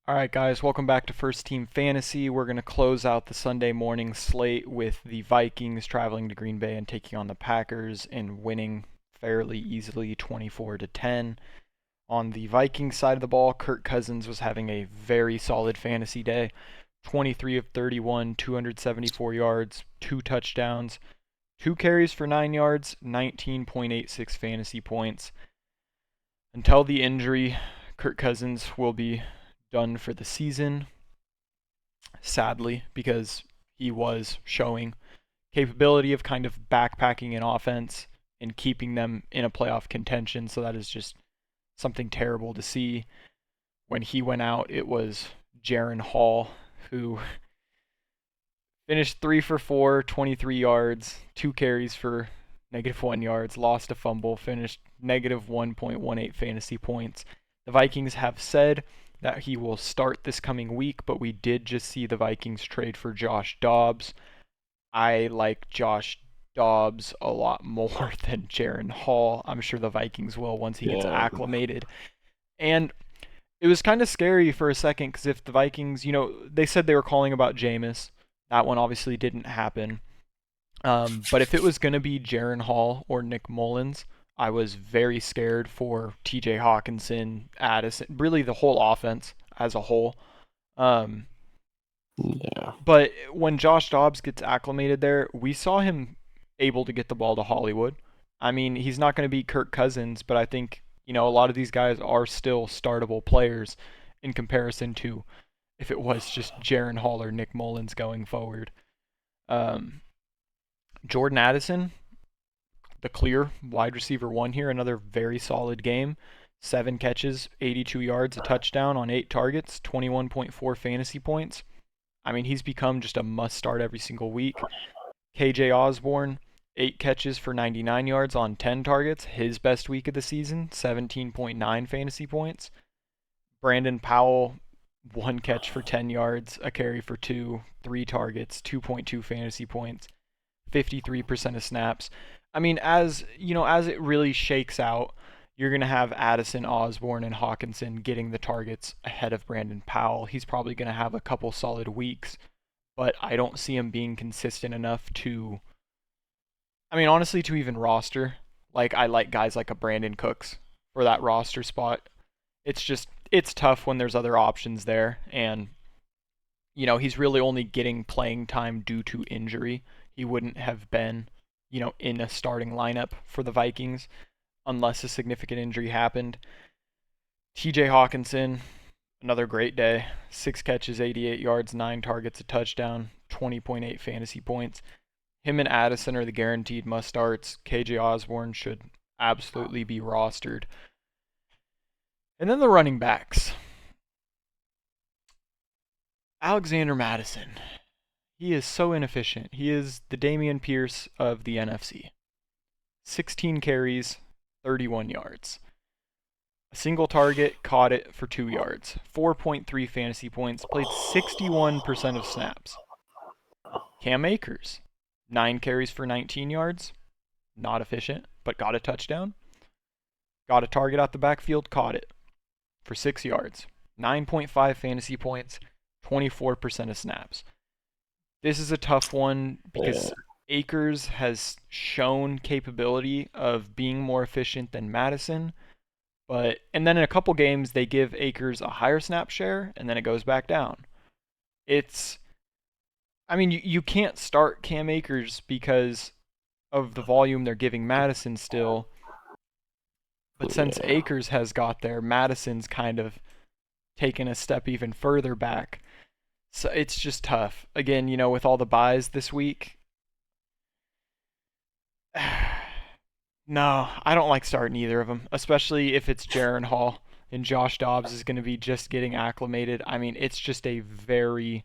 All right, guys, welcome back to First Team Fantasy. We're going to close out the Sunday morning slate with the Vikings traveling to Green Bay and taking on the Packers and winning fairly easily 24 to 10. On the Vikings side of the ball, Kirk Cousins was having a very solid fantasy day. 23 of 31, 274 yards, 2 touchdowns, 2 carries for 9 yards, 19.86 fantasy points. Until the injury, Kirk Cousins will be done for the season, sadly, because he was showing capability of kind of backpacking an offense and keeping them in a playoff contention. So that is just something terrible to see. When he went out, it was Jaron Hall, who finished 3 for 4, 23 yards, 2 carries for -1 yards, lost a fumble, finished -1.18 fantasy points. The Vikings have said that he will start this coming week, but we did just see the Vikings trade for Josh Dobbs. I like Josh Dobbs a lot more than Jaron Hall. I'm sure the Vikings will once he gets Yeah, acclimated. And it was kind of scary for a second because if the Vikings, they said they were calling about Jameis. That one obviously didn't happen. But if it was going to be Jaron Hall or Nick Mullins, I was very scared for TJ Hawkinson, Addison, really the whole offense as a whole. Um, yeah, but when Josh Dobbs gets acclimated there, we saw him able to get the ball to Hollywood. I mean, he's not going to be Kirk Cousins, but I think, a lot of these guys are still startable players in comparison to if it was just Jaron Hall or Nick Mullins going forward. Um, Jordan Addison, the clear wide receiver one here, another very solid game. 7 catches, 82 yards, a touchdown on 8 targets, 21.4 fantasy points. I mean, he's become just a must start every single week. KJ Osborne, 8 catches for 99 yards on 10 targets, his best week of the season, 17.9 fantasy points. Brandon Powell, 1 catch for 10 yards, a carry for 2, 3 targets, 2.2 fantasy points, 53% of snaps. I mean, as it really shakes out, you're going to have Addison, Osborne, and Hawkinson getting the targets ahead of Brandon Powell. He's probably going to have a couple solid weeks, but I don't see him being consistent enough to, I mean, honestly, to even roster. Like, I like guys like a Brandon Cooks for that roster spot. It's tough when there's other options there, and he's really only getting playing time due to injury. He wouldn't have been, in a starting lineup for the Vikings unless a significant injury happened. TJ Hawkinson, another great day. 6 catches, 88 yards, 9 targets, a touchdown, 20.8 fantasy points. Him and Addison are the guaranteed must starts. KJ Osborne should absolutely be rostered. And then the running backs. Alexander Madison. He is so inefficient. He is the Damian Pierce of the NFC. 16 carries, 31 yards. A single target, caught it for 2 yards. 4.3 fantasy points, played 61% of snaps. Cam Akers, 9 carries for 19 yards. Not efficient, but got a touchdown. Got a target out the backfield, caught it for 6 yards. 9.5 fantasy points, 24% of snaps. This is a tough one yeah, because Akers has shown capability of being more efficient than Madison, and then in a couple games they give Akers a higher snap share and then it goes back down. It's I mean you can't start Cam Akers because of the volume they're giving Madison still, but since yeah, Akers has got there, Madison's kind of taken a step even further back. So it's just tough. Again, with all the buys this week, no, I don't like starting either of them, especially if it's Jaron Hall and Josh Dobbs is going to be just getting acclimated. I mean, it's just a very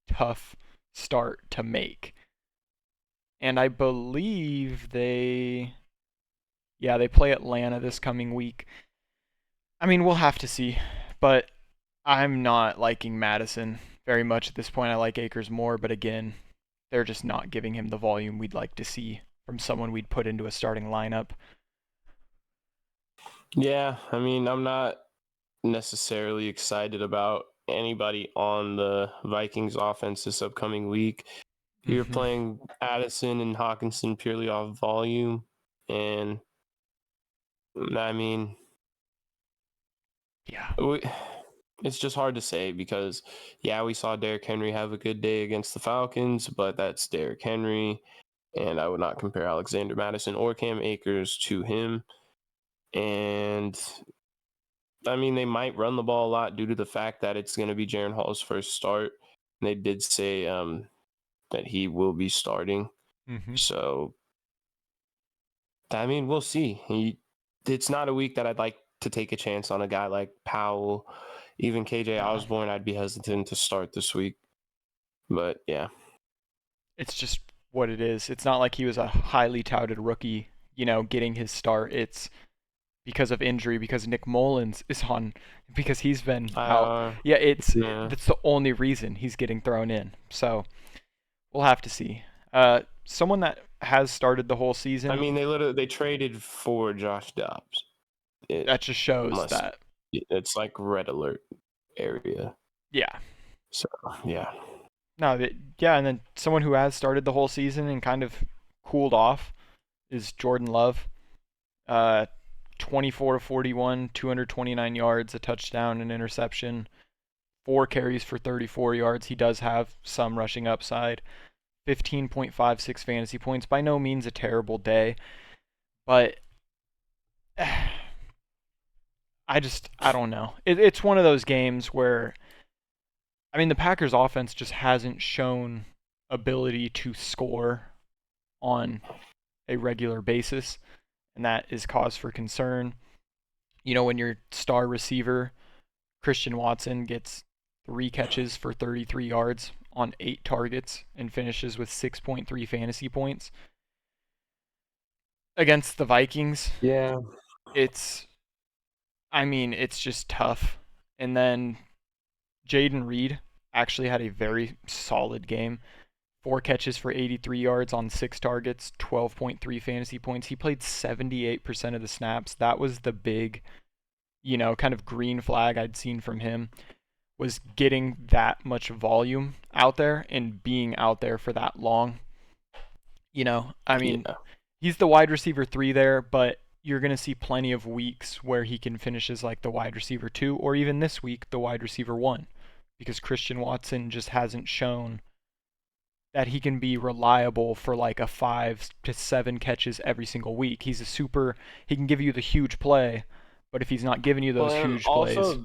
tough start to make. And I believe they play Atlanta this coming week. I mean, we'll have to see, but I'm not liking Madison very much at this point. I like Akers more, but again, they're just not giving him the volume we'd like to see from someone we'd put into a starting lineup. yeah. I mean, I'm not necessarily excited about anybody on the Vikings offense this upcoming week. You're Mm-hmm. playing Addison and Hawkinson purely off volume, and I mean, Yeah. it's just hard to say because, yeah, we saw Derrick Henry have a good day against the Falcons, but that's Derrick Henry, and I would not compare Alexander Madison or Cam Akers to him. And I mean, they might run the ball a lot due to the fact that it's going to be Jaren Hall's first start. And they did say that he will be starting. Mm-hmm. So, I mean, we'll see. It's not a week that I'd like to take a chance on a guy like Powell. Even KJ No. Osborne, I'd be hesitant to start this week. But yeah. It's just what it is. It's not like he was a highly touted rookie, getting his start. It's because of injury, because Nick Mullins is on, because he's been out. Uh, Yeah, yeah. that's the only reason he's getting thrown in. So we'll have to see. Someone that has started the whole I season, mean, they traded for Josh Dobbs. It that just shows must that, it's like red alert area. yeah. So yeah. No, yeah, and then someone who has started the whole season and kind of cooled off is Jordan Love. Uh, 24 to 41, 229 yards, a touchdown, an interception, 4 carries for 34 yards. He does have some rushing upside. 15.56 fantasy points. By no means a terrible day, but I don't know. It's one of those games where, I mean, the Packers offense just hasn't shown ability to score on a regular basis, and that is cause for concern. When your star receiver, Christian Watson, gets 3 catches for 33 yards on 8 targets and finishes with 6.3 fantasy points against the Vikings, Yeah. it's, I mean, it's just tough. And then Jaden Reed actually had a very solid game. 4 catches for 83 yards on 6 targets, 12.3 fantasy points. He played 78% of the snaps. That was the big, kind of green flag I'd seen from him, was getting that much volume out there and being out there for that long. I mean, Yeah. he's the wide receiver 3 there, but you're going to see plenty of weeks where he can finish as like the wide receiver 2, or even this week, the wide receiver 1, because Christian Watson just hasn't shown that he can be reliable for like a 5 to 7 catches every single week. He can give you the huge play, but if he's not giving you those Well, and huge plays, also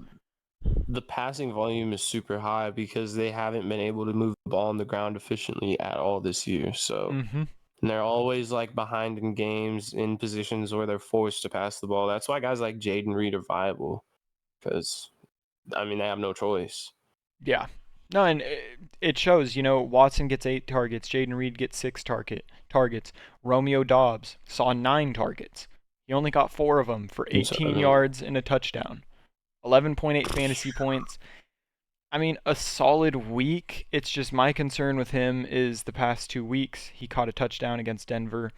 the passing volume is super high because they haven't been able to move the ball on the ground efficiently at all this year. So, mm-hmm. and they're always like behind in games in positions where they're forced to pass the ball. That's why guys like Jaden Reed are viable because, I mean, they have no choice. Yeah. No, and it shows, Watson gets 8 targets, Jaden Reed gets 6 targets. Romeo Dobbs saw 9 targets. He only got 4 of them for So, I 18 mean, yards and a touchdown. 11.8 fantasy points. I mean, a solid week. It's just my concern with him is the past 2 weeks. He caught a touchdown against Denver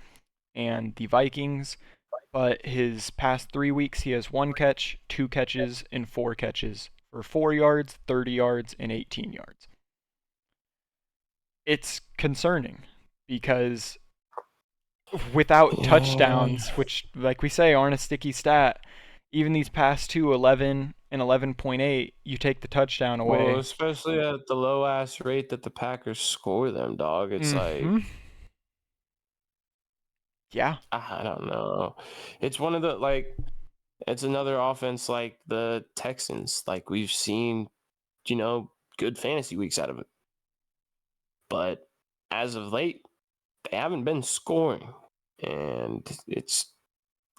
and the Vikings, but his past 3 weeks, he has 1 catch, 2 catches, and 4 catches for 4 yards, 30 yards, and 18 yards. It's concerning because without yeah. touchdowns, which, like we say, aren't a sticky stat, even these past two, 11 and 11.8, you take the touchdown Well, away. especially at the low ass rate that the Packers score them, dog. It's like, Mm-hmm. Yeah. I don't know. It's one of the like it's another offense like the Texans. Like we've seen, good fantasy weeks out of it. But as of late, they haven't been scoring. And it's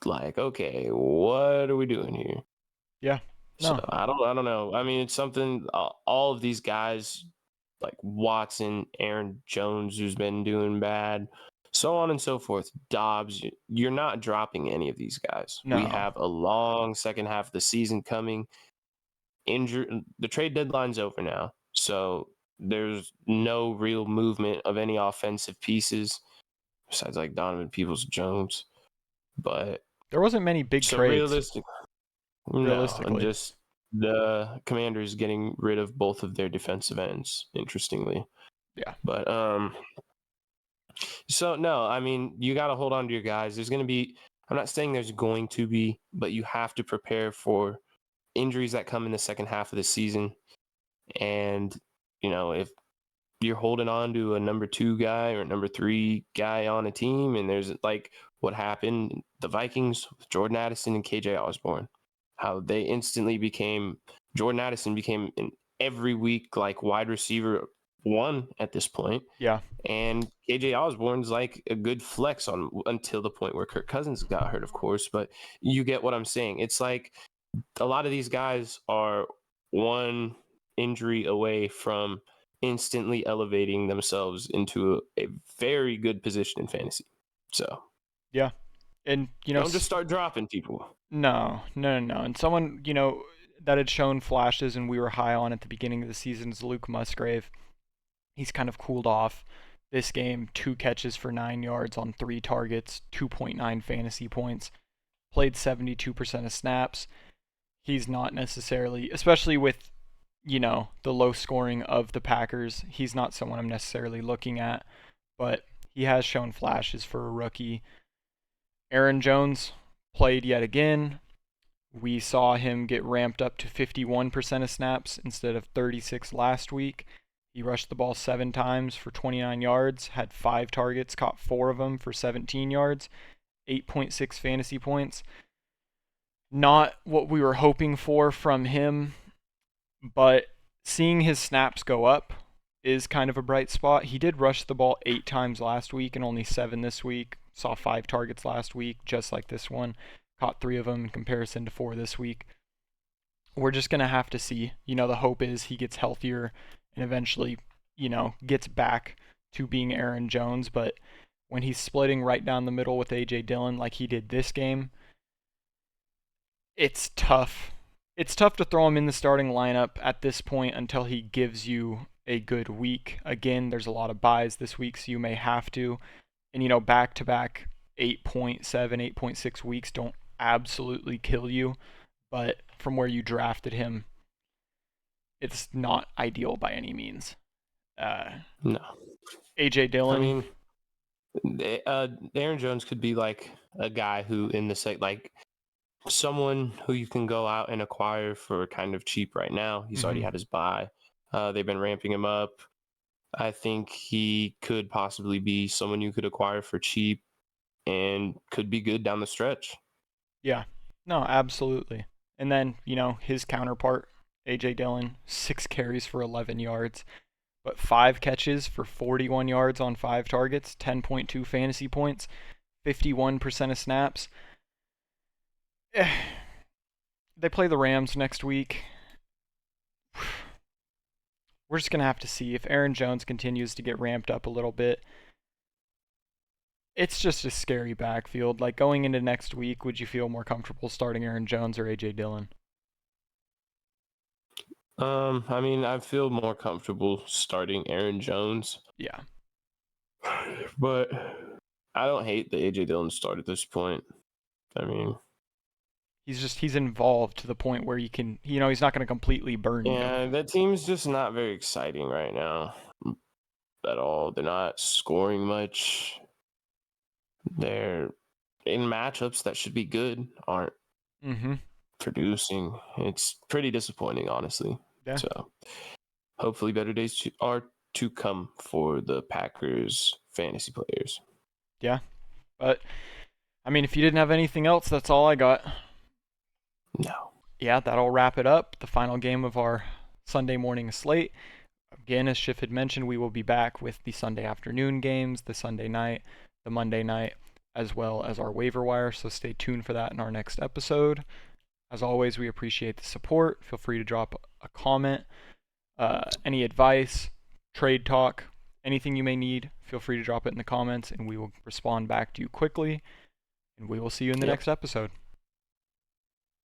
like, okay, what are we doing here? Yeah. So No. I don't know. I mean, it's something all of these guys like Watson, Aaron Jones, who's been doing bad, so on and so forth. Dobbs, you're not dropping any of these guys. We No. have a long second half of the season coming. The trade deadline's over now, so there's no real movement of any offensive pieces besides like Donovan Peoples-Jones. But There wasn't many big so trades, realistic, no, realistically. just the Commanders getting rid of both of their defensive ends, interestingly. Yeah. But so no, I mean, you got to hold on to your guys. There's going to be, I'm not saying there's going to be, but you have to prepare for injuries that come in the second half of the season. And, if you're holding on to a number 2 guy or number 3 guy on a team, and there's like what happened, the Vikings with Jordan Addison and KJ Osborne, how they instantly became, Jordan Addison became an every week like wide receiver 1 at this point. Yeah. And KJ Osborne's like a good flex on until the point where Kirk Cousins got hurt, of course. But you get what I'm saying. It's like a lot of these guys are one injury away from instantly elevating themselves into a very good position in fantasy. So Yeah. And, don't just start dropping people. no, no, no, no. And someone, that had shown flashes and we were high on at the beginning of the season is Luke Musgrave. He's kind of cooled off this game. 2 catches for 9 yards on 3 targets, 2.9 fantasy points. Played 72% of snaps. He's not necessarily, especially with, the low scoring of the Packers, he's not someone I'm necessarily looking at, but he has shown flashes for a rookie. Aaron Jones played yet again. We saw him get ramped up to 51% of snaps instead of 36 last week. He rushed the ball 7 times for 29 yards, had 5 targets, caught 4 of them for 17 yards, 8.6 fantasy points. Not what we were hoping for from him, but seeing his snaps go up is kind of a bright spot. He did rush the ball 8 times last week and only 7 this week. Saw 5 targets last week, just like this one. Caught 3 of them in comparison to 4 this week. We're just going to have to see. The hope is he gets healthier and eventually, gets back to being Aaron Jones. But when he's splitting right down the middle with A.J. Dillon like he did this game, it's tough. It's tough to throw him in the starting lineup at this point until he gives you a good week. Again, there's a lot of buys this week, so you may have to. And, back-to-back 8.7, 8.6 weeks don't absolutely kill you. But from where you drafted him, it's not ideal by any means. No. A.J. Dillon. I mean, Aaron Jones could be like a guy who in the like someone who you can go out and acquire for kind of cheap right now. He's already had his buy. They've been ramping him up. I think he could possibly be someone you could acquire for cheap and could be good down the stretch. Yeah. No, absolutely. And then, his counterpart, A.J. Dillon, 6 carries for 11 yards, but 5 catches for 41 yards on 5 targets, 10.2 fantasy points, 51% of snaps. They play the Rams next week. We're just going to have to see if Aaron Jones continues to get ramped up a little bit. It's just a scary backfield. Like, going into next week, would you feel more comfortable starting Aaron Jones or A.J. Dillon? I mean, I feel more comfortable starting Aaron Jones. Yeah. But I don't hate the A.J. Dillon start at this point. I mean, he's involved to the point where you can, he's not going to completely burn you. Yeah, that team's just not very exciting right now at all. They're not scoring much. They're in matchups that should be good, aren't producing. It's pretty disappointing, honestly. Yeah. So hopefully better days are to come for the Packers fantasy players. Yeah. But, I mean, if you didn't have anything else, that's all I got. No. Yeah, that'll wrap it up. The final game of our Sunday morning slate. Again, as Schiff had mentioned, we will be back with the Sunday afternoon games, the Sunday night, the Monday night, as well as our waiver wire. So stay tuned for that in our next episode. As always, we appreciate the support. Feel free to drop a comment, any advice, trade talk, anything you may need. Feel free to drop it in the comments, and we will respond back to you quickly. And we will see you in the next episode.